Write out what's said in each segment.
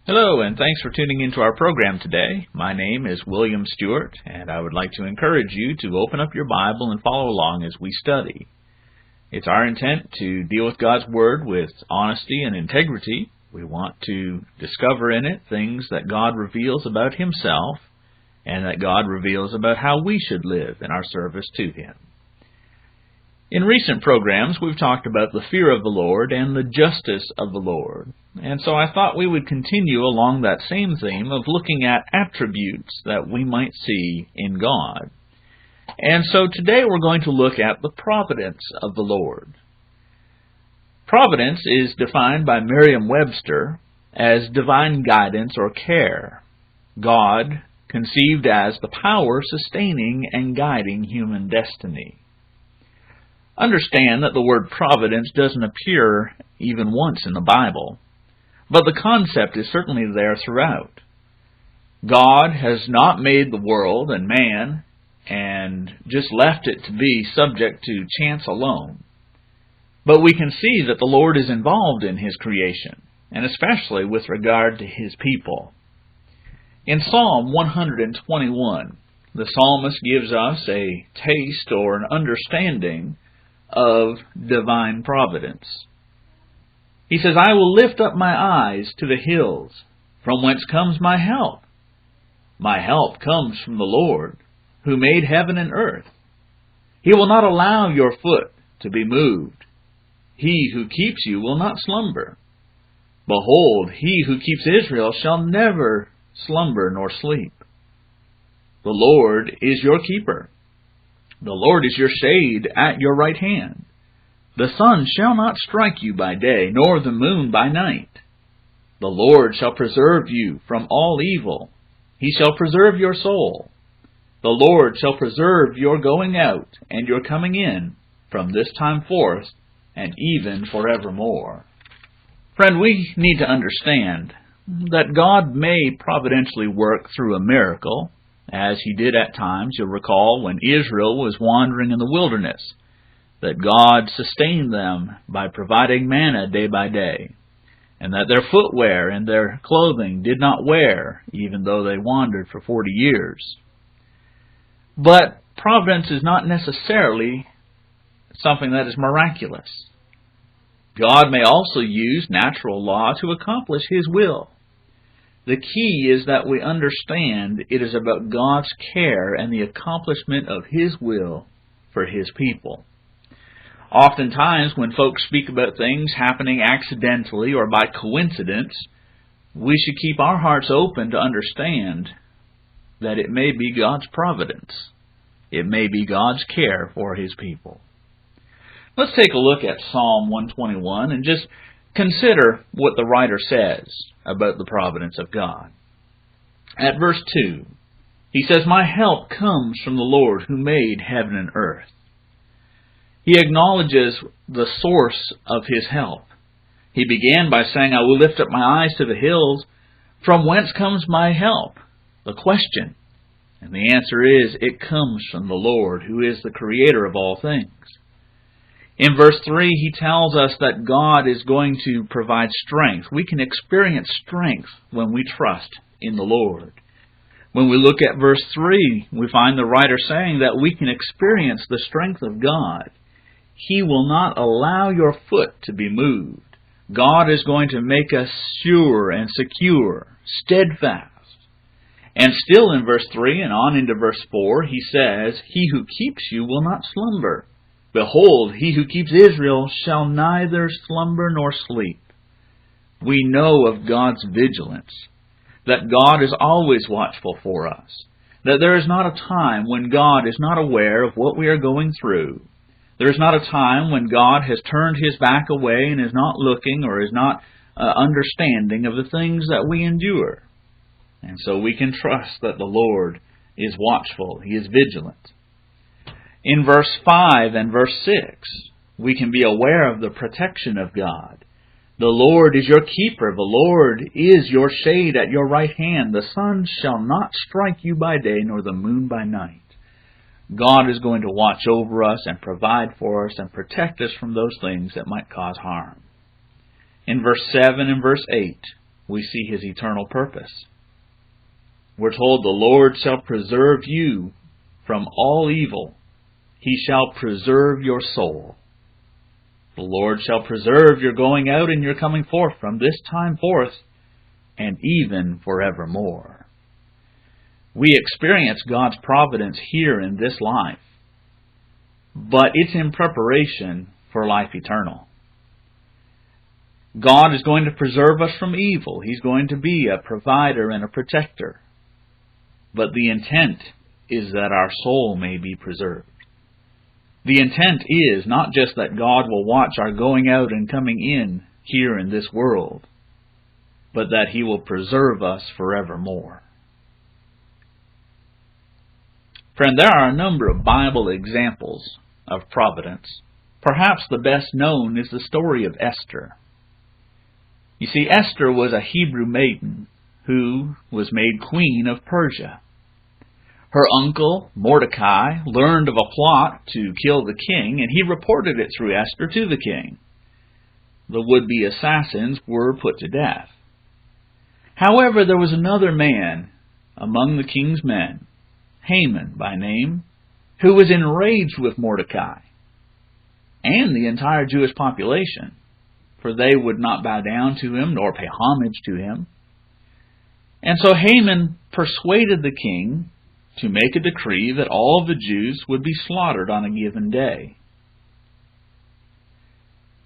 Hello, and thanks for tuning into our program today. My name is William Stewart, and I would like to encourage you to open up your Bible and follow along as we study. It's our intent to deal with God's Word with honesty and integrity. We want to discover in it things that God reveals about Himself and that God reveals about how we should live in our service to Him. In recent programs, we've talked about the fear of the Lord and the justice of the Lord. And so I thought we would continue along that same theme of looking at attributes that we might see in God. And so today we're going to look at the providence of the Lord. Providence is defined by Merriam-Webster as divine guidance or care. God conceived as the power sustaining and guiding human destiny. Understand that the word providence doesn't appear even once in the Bible, but the concept is certainly there throughout. God has not made the world and man and just left it to be subject to chance alone. But we can see that the Lord is involved in His creation, and especially with regard to His people. In Psalm 121, the psalmist gives us a taste or an understanding of divine providence. He says, I will lift up my eyes to the hills, from whence comes my help. My help comes from the Lord, who made heaven and earth. He will not allow your foot to be moved. He who keeps you will not slumber. Behold, He who keeps Israel shall never slumber nor sleep. The Lord is your keeper. The Lord is your shade at your right hand. The sun shall not strike you by day, nor the moon by night. The Lord shall preserve you from all evil. He shall preserve your soul. The Lord shall preserve your going out and your coming in from this time forth and even forevermore. Friend, we need to understand that God may providentially work through a miracle, as He did at times. You'll recall when Israel was wandering in the wilderness, that God sustained them by providing manna day by day, and that their footwear and their clothing did not wear, even though they wandered for 40 years. But providence is not necessarily something that is miraculous. God may also use natural law to accomplish His will. The key is that we understand it is about God's care and the accomplishment of His will for His people. Oftentimes, when folks speak about things happening accidentally or by coincidence, we should keep our hearts open to understand that it may be God's providence. It may be God's care for His people. Let's take a look at Psalm 121 and just consider what the writer says about the providence of God. At verse 2, he says, My help comes from the Lord who made heaven and earth. He acknowledges the source of His help. He began by saying, I will lift up my eyes to the hills. From whence comes my help? The question. And the answer is, it comes from the Lord, who is the Creator of all things. In verse 3, he tells us that God is going to provide strength. We can experience strength when we trust in the Lord. When we look at verse 3, we find the writer saying that we can experience the strength of God. He will not allow your foot to be moved. God is going to make us sure and secure, steadfast. And still in verse 3 and on into verse 4, he says, He who keeps you will not slumber. Behold, He who keeps Israel shall neither slumber nor sleep. We know of God's vigilance, that God is always watchful for us, that there is not a time when God is not aware of what we are going through. There is not a time when God has turned His back away and is not looking or is not understanding of the things that we endure. And so we can trust that the Lord is watchful. He is vigilant. In verse 5 and verse 6, we can be aware of the protection of God. The Lord is your keeper. The Lord is your shade at your right hand. The sun shall not strike you by day, nor the moon by night. God is going to watch over us and provide for us and protect us from those things that might cause harm. In verse 7 and verse 8, we see His eternal purpose. We're told the Lord shall preserve you from all evil. He shall preserve your soul. The Lord shall preserve your going out and your coming forth from this time forth and even forevermore. We experience God's providence here in this life, but it's in preparation for life eternal. God is going to preserve us from evil. He's going to be a provider and a protector. But the intent is that our soul may be preserved. The intent is not just that God will watch our going out and coming in here in this world, but that He will preserve us forevermore. Friend, there are a number of Bible examples of providence. Perhaps the best known is the story of Esther. You see, Esther was a Hebrew maiden who was made queen of Persia. Her uncle, Mordecai, learned of a plot to kill the king, and he reported it through Esther to the king. The would-be assassins were put to death. However, there was another man among the king's men, Haman by name, who was enraged with Mordecai and the entire Jewish population, for they would not bow down to him nor pay homage to him. And so Haman persuaded the king to make a decree that all the Jews would be slaughtered on a given day.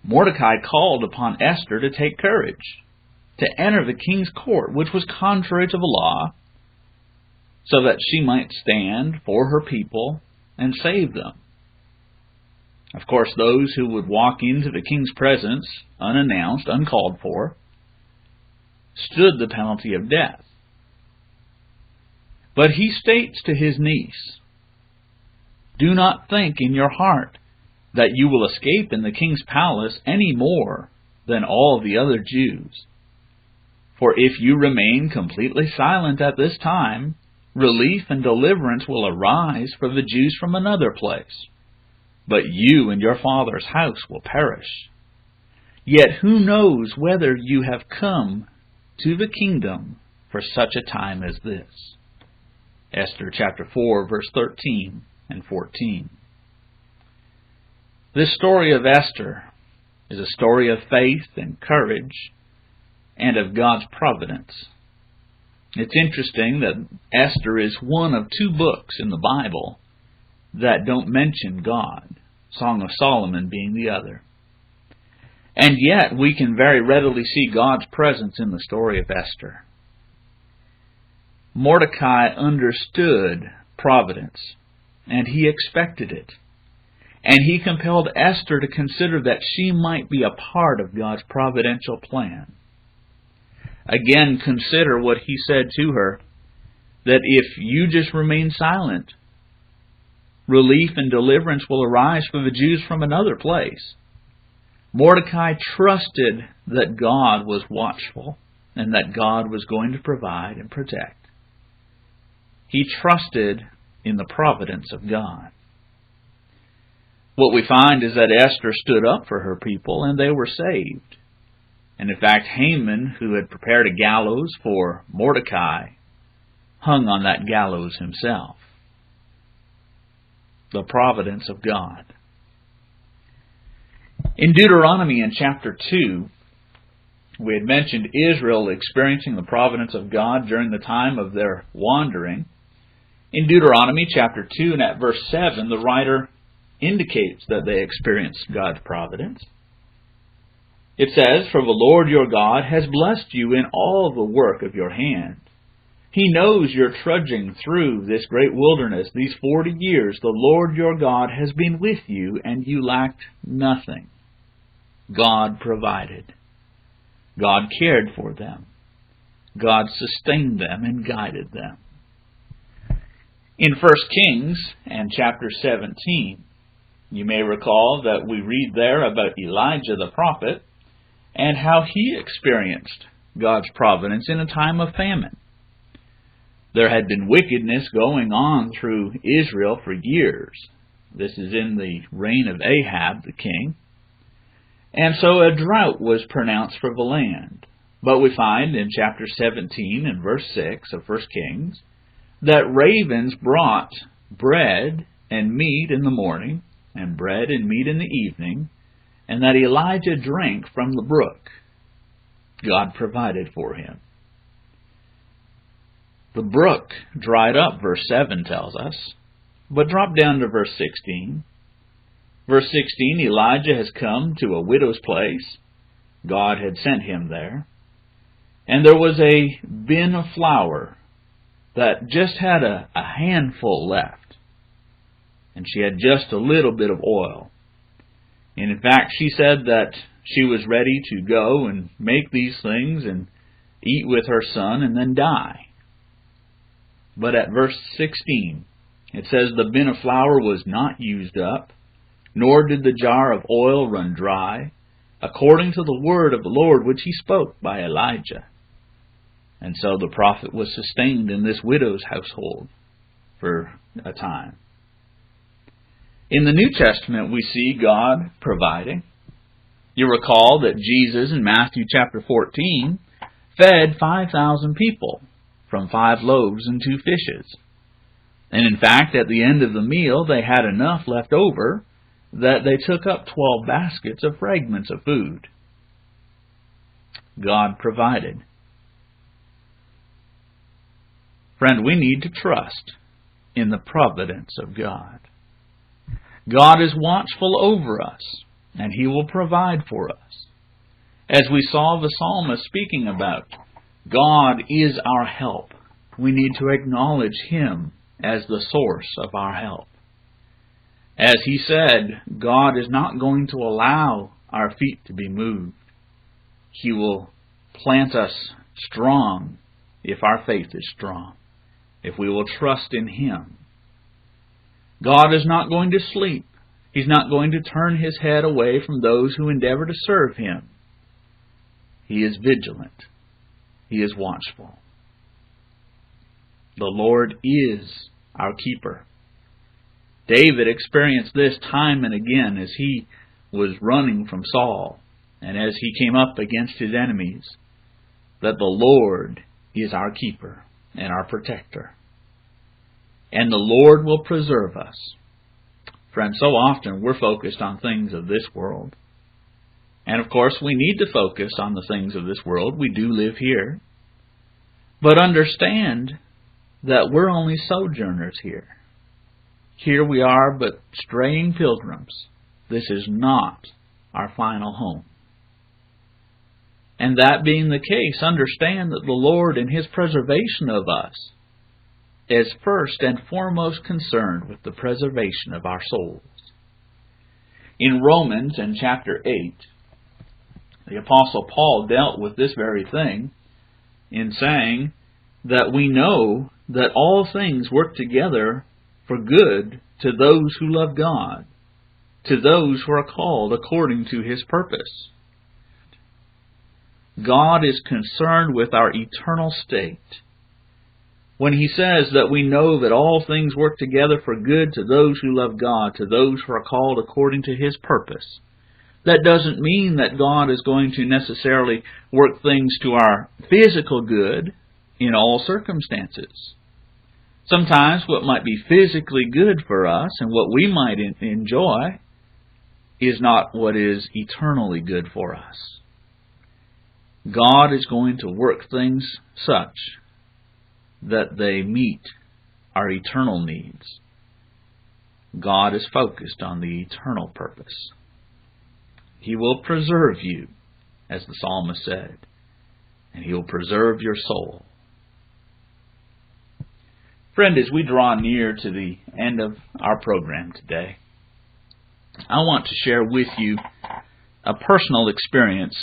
Mordecai called upon Esther to take courage, to enter the king's court, which was contrary to the law, so that she might stand for her people and save them. Of course, those who would walk into the king's presence, unannounced, uncalled for, stood the penalty of death. But he states to his niece, "Do not think in your heart that you will escape in the king's palace any more than all the other Jews. For if you remain completely silent at this time, relief and deliverance will arise for the Jews from another place. But you and your father's house will perish. Yet who knows whether you have come to the kingdom for such a time as this?" Esther chapter 4, verse 13 and 14. This story of Esther is a story of faith and courage and of God's providence. It's interesting that Esther is one of two books in the Bible that don't mention God, Song of Solomon being the other. And yet we can very readily see God's presence in the story of Esther. Mordecai understood providence, and he expected it. And he compelled Esther to consider that she might be a part of God's providential plan. Again, consider what he said to her, that if you just remain silent, relief and deliverance will arise for the Jews from another place. Mordecai trusted that God was watchful and that God was going to provide and protect. He trusted in the providence of God. What we find is that Esther stood up for her people and they were saved. And in fact, Haman, who had prepared a gallows for Mordecai, hung on that gallows himself. The providence of God. In Deuteronomy in chapter 2, we had mentioned Israel experiencing the providence of God during the time of their wandering. In Deuteronomy chapter 2 and at verse 7, the writer indicates that they experienced God's providence. It says, "For the Lord your God has blessed you in all the work of your hand. He knows you're trudging through this great wilderness. These 40 years the Lord your God has been with you, and you lacked nothing." God provided. God cared for them. God sustained them and guided them. In 1 Kings and chapter 17, you may recall that we read there about Elijah the prophet and how he experienced God's providence in a time of famine. There had been wickedness going on through Israel for years. This is in the reign of Ahab the king. And so a drought was pronounced for the land. But we find in chapter 17 and verse 6 of 1 Kings that ravens brought bread and meat in the morning and bread and meat in the evening, and that Elijah drank from the brook. God provided for him. The brook dried up, verse 7 tells us. But drop down to verse 16. Verse 16, Elijah has come to a widow's place. God had sent him there. And there was a bin of flour that just had a handful left. And she had just a little bit of oil. And in fact, she said that she was ready to go and make these things and eat with her son and then die. But at verse 16, it says, the bin of flour was not used up, nor did the jar of oil run dry, according to the word of the Lord which he spoke by Elijah. And so the prophet was sustained in this widow's household for a time. In the New Testament, we see God providing. You recall that Jesus in Matthew chapter 14 fed 5,000 people from 5 loaves and 2 fishes. And in fact, at the end of the meal, they had enough left over that they took up 12 baskets of fragments of food. God provided. Friend, we need to trust in the providence of God. God is watchful over us, and He will provide for us. As we saw the psalmist speaking about, God is our help. We need to acknowledge Him as the source of our help. As he said, God is not going to allow our feet to be moved. He will plant us strong if our faith is strong, if we will trust in Him. God is not going to sleep. He's not going to turn His head away from those who endeavor to serve Him. He is vigilant. He is watchful. The Lord is our keeper. David experienced this time and again as he was running from Saul and as he came up against his enemies, that the Lord is our keeper and our protector. And the Lord will preserve us. Friends, so often we're focused on things of this world. And of course we need to focus on the things of this world. We do live here. But understand that we're only sojourners here. Here we are but straying pilgrims. This is not our final home. And that being the case, understand that the Lord in His preservation of us is first and foremost concerned with the preservation of our souls. In Romans, in chapter 8, the Apostle Paul dealt with this very thing in saying that we know that all things work together for good to those who love God, to those who are called according to His purpose. God is concerned with our eternal state. When He says that we know that all things work together for good to those who love God, to those who are called according to His purpose, that doesn't mean that God is going to necessarily work things to our physical good in all circumstances. Sometimes what might be physically good for us and what we might enjoy is not what is eternally good for us. God is going to work things such that they meet our eternal needs. God is focused on the eternal purpose. He will preserve you, as the psalmist said, and He will preserve your soul. Friend, as we draw near to the end of our program today, I want to share with you a personal experience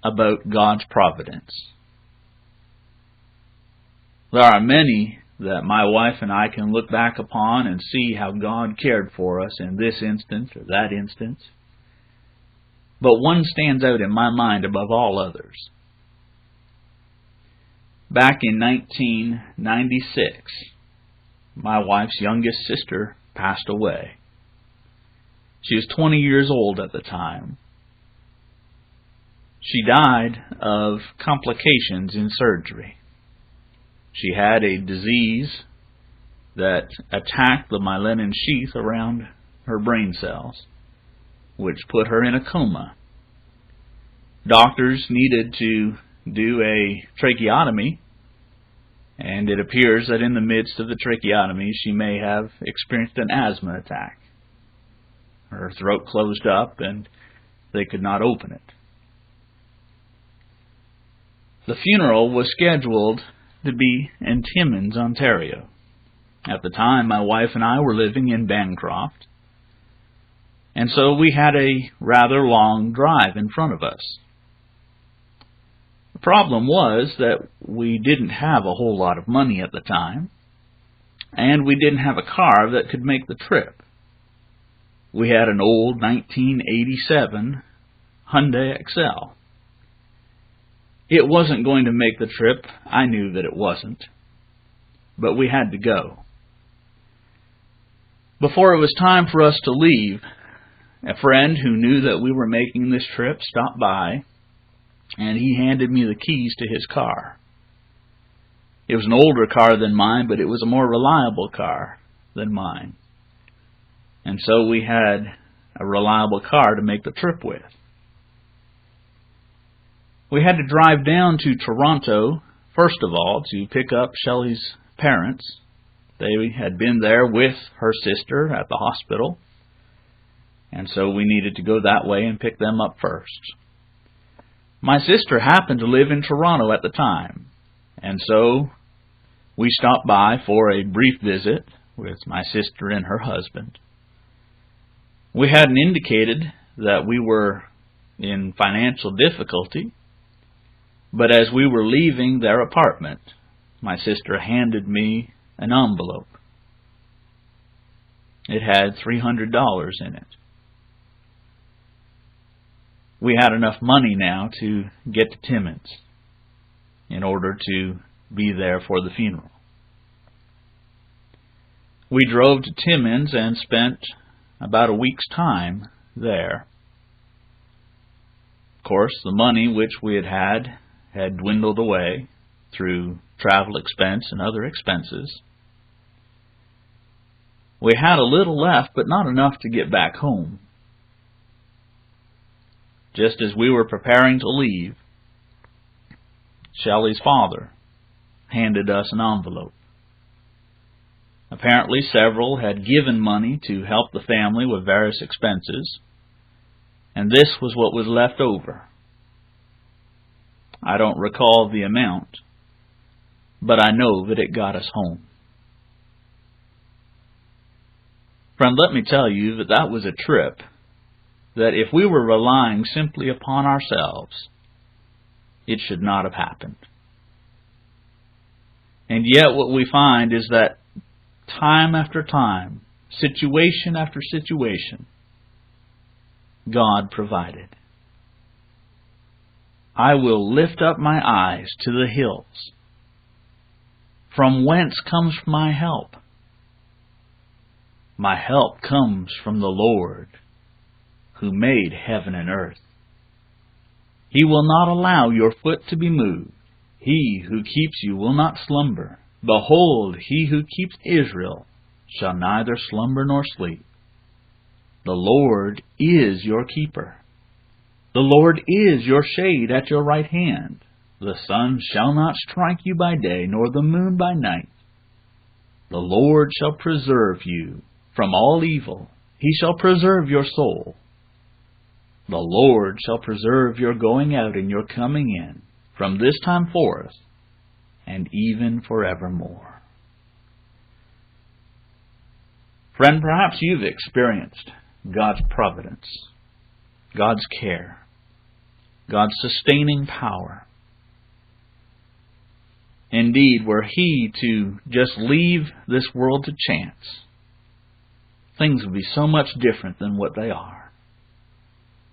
about God's providence. There are many that my wife and I can look back upon and see how God cared for us in this instance or that instance. But one stands out in my mind above all others. Back in 1996, my wife's youngest sister passed away. She was 20 years old at the time. She died of complications in surgery. She had a disease that attacked the myelin sheath around her brain cells, which put her in a coma. Doctors needed to do a tracheotomy, and it appears that in the midst of the tracheotomy she may have experienced an asthma attack. Her throat closed up and they could not open it. The funeral was scheduled to be in Timmins, Ontario. At the time, my wife and I were living in Bancroft, and so we had a rather long drive in front of us. The problem was that we didn't have a whole lot of money at the time, and we didn't have a car that could make the trip. We had an old 1987 Hyundai Excel. It wasn't going to make the trip. I knew that it wasn't. But we had to go. Before it was time for us to leave, a friend who knew that we were making this trip stopped by, and he handed me the keys to his car. It was an older car than mine, but it was a more reliable car than mine. And so we had a reliable car to make the trip with. We had to drive down to Toronto, first of all, to pick up Shelley's parents. They had been there with her sister at the hospital, and so we needed to go that way and pick them up first. My sister happened to live in Toronto at the time, and so we stopped by for a brief visit with my sister and her husband. We hadn't indicated that we were in financial difficulty, but as we were leaving their apartment, my sister handed me an envelope. It had $300 in it. We had enough money now to get to Timmins in order to be there for the funeral. We drove to Timmins and spent about a week's time there. Of course, the money which we had dwindled away through travel expense and other expenses. We had a little left, but not enough to get back home. Just as we were preparing to leave, Shelley's father handed us an envelope. Apparently several had given money to help the family with various expenses, and this was what was left over. I don't recall the amount, but I know that it got us home. Friend, let me tell you that that was a trip that if we were relying simply upon ourselves, it should not have happened. And yet what we find is that time after time, situation after situation, God provided. I will lift up my eyes to the hills. From whence comes my help? My help comes from the Lord, who made heaven and earth. He will not allow your foot to be moved. He who keeps you will not slumber. Behold, he who keeps Israel shall neither slumber nor sleep. The Lord is your keeper. The Lord is your shade at your right hand. The sun shall not strike you by day, nor the moon by night. The Lord shall preserve you from all evil. He shall preserve your soul. The Lord shall preserve your going out and your coming in, from this time forth, and even forevermore. Friend, perhaps you've experienced God's providence, God's care, God's sustaining power. Indeed, were He to just leave this world to chance, things would be so much different than what they are.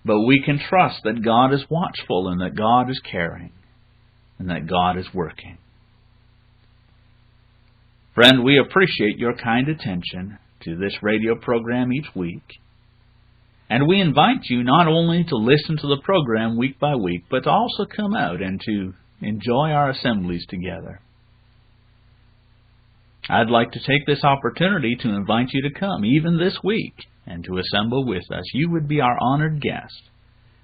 But we can trust that God is watchful and that God is caring and that God is working. Friend, we appreciate your kind attention to this radio program each week. And we invite you not only to listen to the program week by week, but to also come out and to enjoy our assemblies together. I'd like to take this opportunity to invite you to come, even this week, and to assemble with us. You would be our honored guest,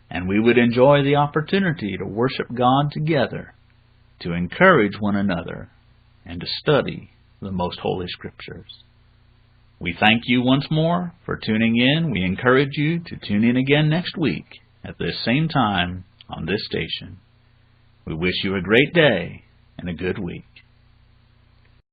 and we would enjoy the opportunity to worship God together, to encourage one another, and to study the most holy Scriptures. We thank you once more for tuning in. We encourage you to tune in again next week at this same time on this station. We wish you a great day and a good week.